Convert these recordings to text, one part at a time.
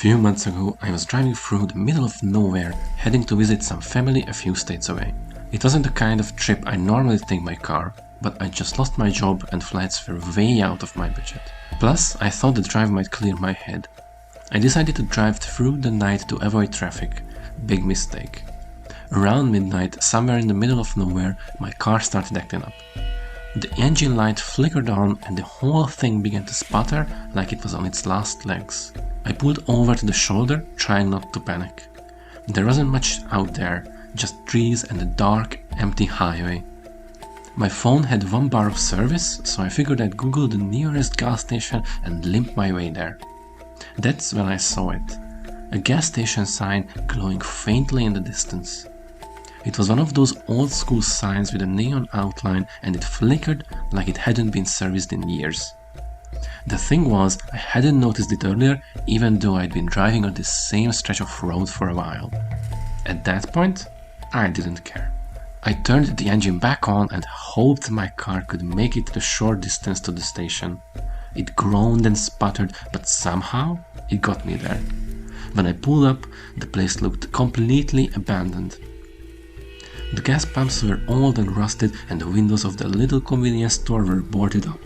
few months ago, I was driving through the middle of nowhere, heading to visit some family a few states away. It wasn't the kind of trip I normally take by car, but I just lost my job and flights were way out of my budget. Plus, I thought the drive might clear my head. I decided to drive through the night to avoid traffic. Big mistake. Around midnight, somewhere in the middle of nowhere, my car started acting up. The engine light flickered on and the whole thing began to sputter like it was on its last legs. I pulled over to the shoulder, trying not to panic. There wasn't much out there, just trees and a dark, empty highway. My phone had 1 bar of service, so I figured I'd Google the nearest gas station and limp my way there. That's when I saw it. A gas station sign glowing faintly in the distance. It was one of those old school signs with a neon outline and it flickered like it hadn't been serviced in years. The thing was, I hadn't noticed it earlier even though I'd been driving on this same stretch of road for a while. At that point, I didn't care. I turned the engine back on and hoped my car could make it the short distance to the station. It groaned and sputtered, but somehow it got me there. When I pulled up, the place looked completely abandoned. The gas pumps were old and rusted and the windows of the little convenience store were boarded up.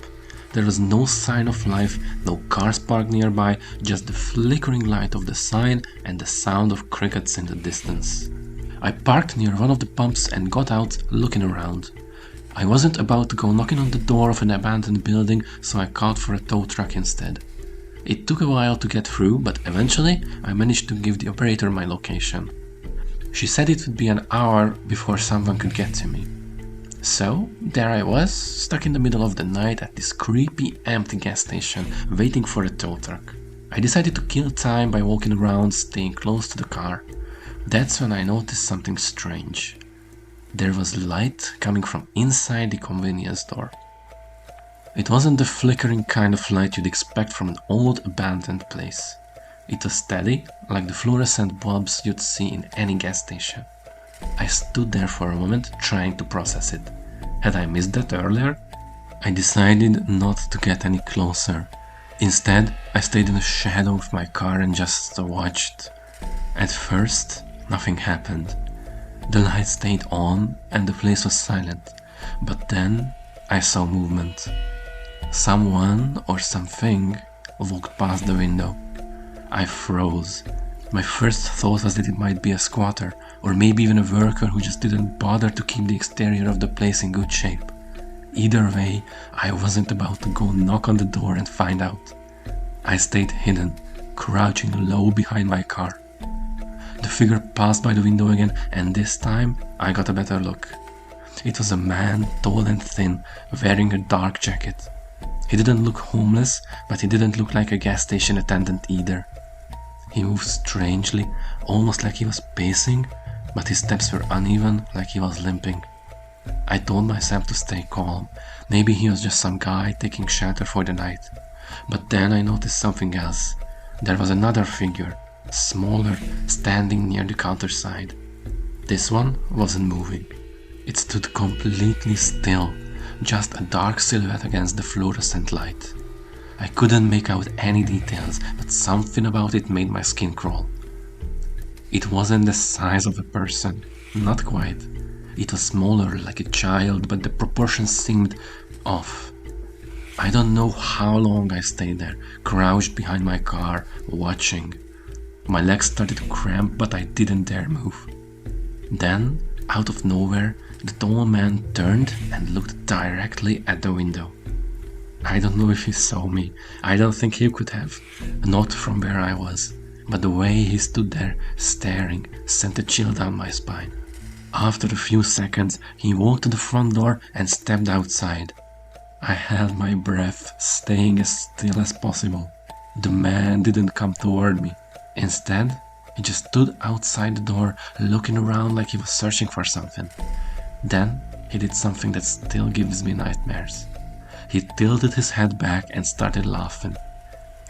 There was no sign of life, no cars parked nearby, just the flickering light of the sign and the sound of crickets in the distance. I parked near one of the pumps and got out looking around. I wasn't about to go knocking on the door of an abandoned building, so I called for a tow truck instead. It took a while to get through, but eventually I managed to give the operator my location. She said it would be an hour before someone could get to me. So, there I was, stuck in the middle of the night at this creepy empty gas station, waiting for a tow truck. I decided to kill time by walking around, staying close to the car. That's when I noticed something strange. There was light coming from inside the convenience store. It wasn't the flickering kind of light you'd expect from an old abandoned place. It was steady, like the fluorescent bulbs you'd see in any gas station. I stood there for a moment, trying to process it. Had I missed that earlier? I decided not to get any closer. Instead, I stayed in the shadow of my car and just watched. At first, nothing happened. The light stayed on and the place was silent. But then, I saw movement. Someone or something walked past the window. I froze. My first thought was that it might be a squatter, or maybe even a worker who just didn't bother to keep the exterior of the place in good shape. Either way, I wasn't about to go knock on the door and find out. I stayed hidden, crouching low behind my car. The figure passed by the window again, and this time I got a better look. It was a man, tall and thin, wearing a dark jacket. He didn't look homeless, but he didn't look like a gas station attendant either. He moved strangely, almost like he was pacing, but his steps were uneven, like he was limping. I told myself to stay calm. Maybe he was just some guy taking shelter for the night. But then I noticed something else. There was another figure, smaller, standing near the counter side. This one wasn't moving. It stood completely still, just a dark silhouette against the fluorescent light. I couldn't make out any details, but something about it made my skin crawl. It wasn't the size of a person, not quite. It was smaller, like a child, but the proportions seemed off. I don't know how long I stayed there, crouched behind my car, watching. My legs started to cramp, but I didn't dare move. Then, out of nowhere, the tall man turned and looked directly at the window. I don't know if he saw me. I don't think he could have, not from where I was. But the way he stood there, staring, sent a chill down my spine. After a few seconds, he walked to the front door and stepped outside. I held my breath, staying as still as possible. The man didn't come toward me. Instead, he just stood outside the door, looking around like he was searching for something. Then, he did something that still gives me nightmares. He tilted his head back and started laughing.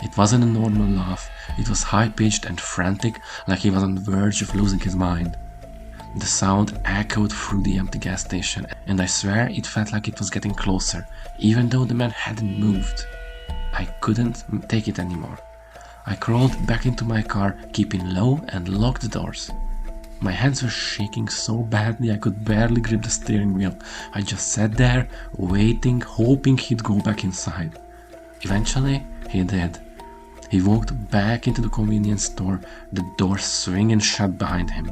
It wasn't a normal laugh, it was high-pitched and frantic, like he was on the verge of losing his mind. The sound echoed through the empty gas station, and I swear it felt like it was getting closer, even though the man hadn't moved. I couldn't take it anymore. I crawled back into my car, keeping low, and locked the doors. My hands were shaking so badly I could barely grip the steering wheel. I just sat there, waiting, hoping he'd go back inside. Eventually, he did. He walked back into the convenience store, the door swinging shut behind him.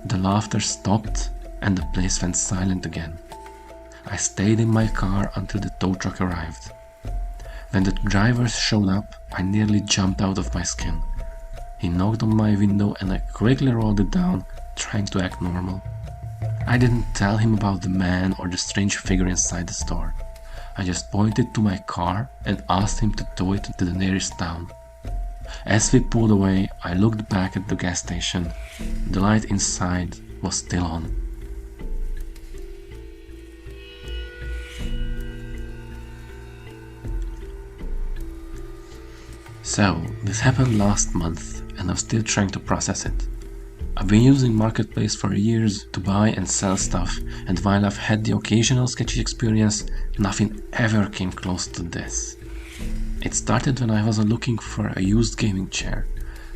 The laughter stopped, and the place went silent again. I stayed in my car until the tow truck arrived. When the drivers showed up, I nearly jumped out of my skin. He knocked on my window and I quickly rolled it down, trying to act normal. I didn't tell him about the man or the strange figure inside the store. I just pointed to my car and asked him to tow it to the nearest town. As we pulled away, I looked back at the gas station. The light inside was still on. So, this happened last month and I'm still trying to process it. I've been using Marketplace for years to buy and sell stuff, and while I've had the occasional sketchy experience, nothing ever came close to this. It started when I was looking for a used gaming chair.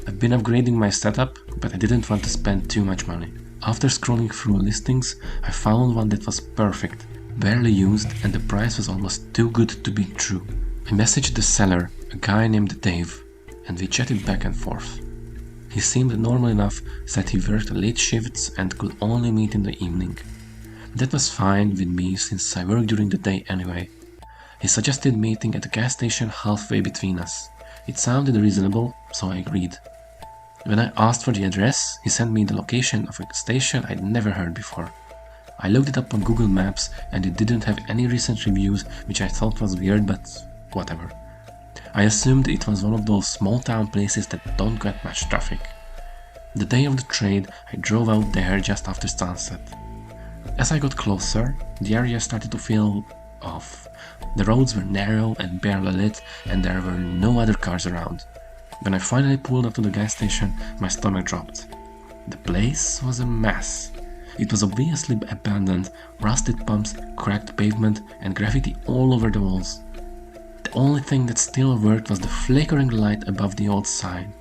I've been upgrading my setup, but I didn't want to spend too much money. After scrolling through listings, I found one that was perfect, barely used, and the price was almost too good to be true. I messaged the seller, a guy named Dave, and we chatted back and forth. He seemed normal enough, said he worked late shifts and could only meet in the evening. That was fine with me since I work during the day anyway. He suggested meeting at a gas station halfway between us. It sounded reasonable, so I agreed. When I asked for the address, he sent me the location of a station I'd never heard before. I looked it up on Google Maps and it didn't have any recent reviews, which I thought was weird, but whatever. I assumed it was one of those small town places that don't get much traffic. The day of the trade, I drove out there just after sunset. As I got closer, the area started to feel off. The roads were narrow and barely lit, and there were no other cars around. When I finally pulled up to the gas station, my stomach dropped. The place was a mess. It was obviously abandoned, rusted pumps, cracked pavement, and graffiti all over the walls. The only thing that still worked was the flickering light above the old sign.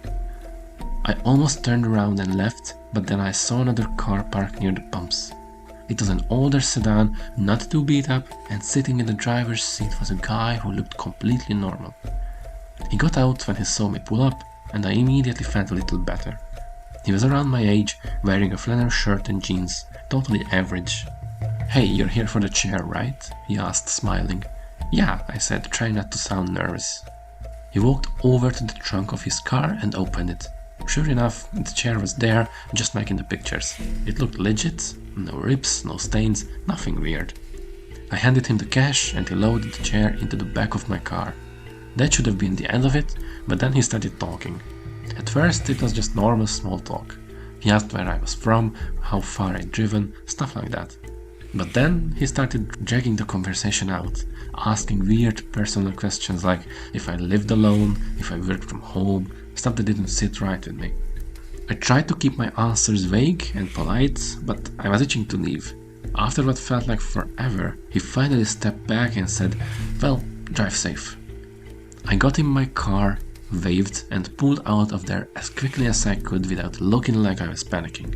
I almost turned around and left, but then I saw another car parked near the pumps. It was an older sedan, not too beat up, and sitting in the driver's seat was a guy who looked completely normal. He got out when he saw me pull up, and I immediately felt a little better. He was around my age, wearing a flannel shirt and jeans, totally average. "Hey, you're here for the chair, right?" he asked, smiling. "Yeah," I said, trying not to sound nervous. He walked over to the trunk of his car and opened it. Sure enough, the chair was there, just like in the pictures. It looked legit, no rips, no stains, nothing weird. I handed him the cash and he loaded the chair into the back of my car. That should have been the end of it, but then he started talking. At first it was just normal small talk. He asked where I was from, how far I'd driven, stuff like that. But then he started dragging the conversation out, asking weird personal questions like if I lived alone, if I worked from home, stuff that didn't sit right with me. I tried to keep my answers vague and polite, but I was itching to leave. After what felt like forever, he finally stepped back and said, "Well, drive safe." I got in my car, waved, and pulled out of there as quickly as I could without looking like I was panicking.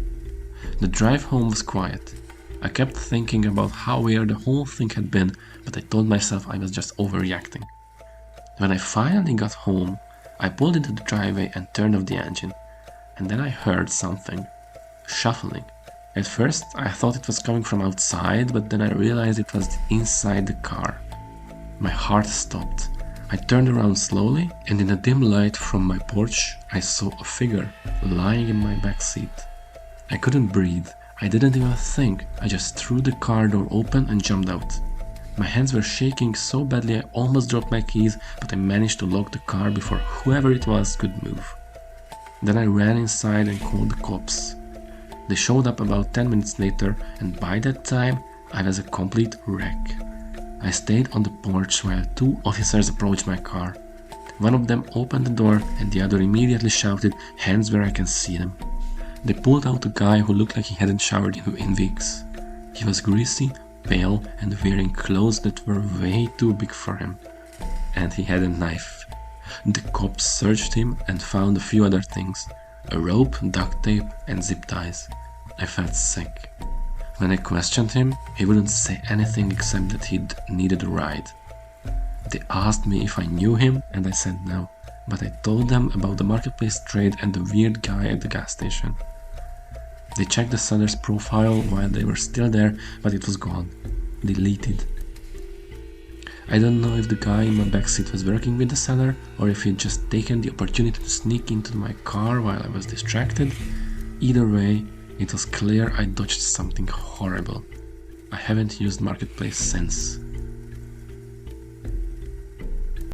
The drive home was quiet. I kept thinking about how weird the whole thing had been, but I told myself I was just overreacting. When I finally got home, I pulled into the driveway and turned off the engine, and then I heard something. Shuffling. At first, I thought it was coming from outside, but then I realized it was inside the car. My heart stopped. I turned around slowly, and in the dim light from my porch, I saw a figure lying in my back seat. I couldn't breathe. I didn't even think. I just threw the car door open and jumped out. My hands were shaking so badly I almost dropped my keys, but I managed to lock the car before whoever it was could move. Then I ran inside and called the cops. They showed up about 10 minutes later, and by that time, I was a complete wreck. I stayed on the porch while two officers approached my car. One of them opened the door and the other immediately shouted, "Hands where I can see them." They pulled out a guy who looked like he hadn't showered in weeks. He was greasy, pale, and wearing clothes that were way too big for him. And he had a knife. The cops searched him and found a few other things: a rope, duct tape, and zip ties. I felt sick. When I questioned him, he wouldn't say anything except that he'd needed a ride. They asked me if I knew him, and I said no, but I told them about the marketplace trade and the weird guy at the gas station. They checked the seller's profile while they were still there, but it was gone. Deleted. I don't know if the guy in my backseat was working with the seller, or if he'd just taken the opportunity to sneak into my car while I was distracted. Either way, it was clear I dodged something horrible. I haven't used Marketplace since.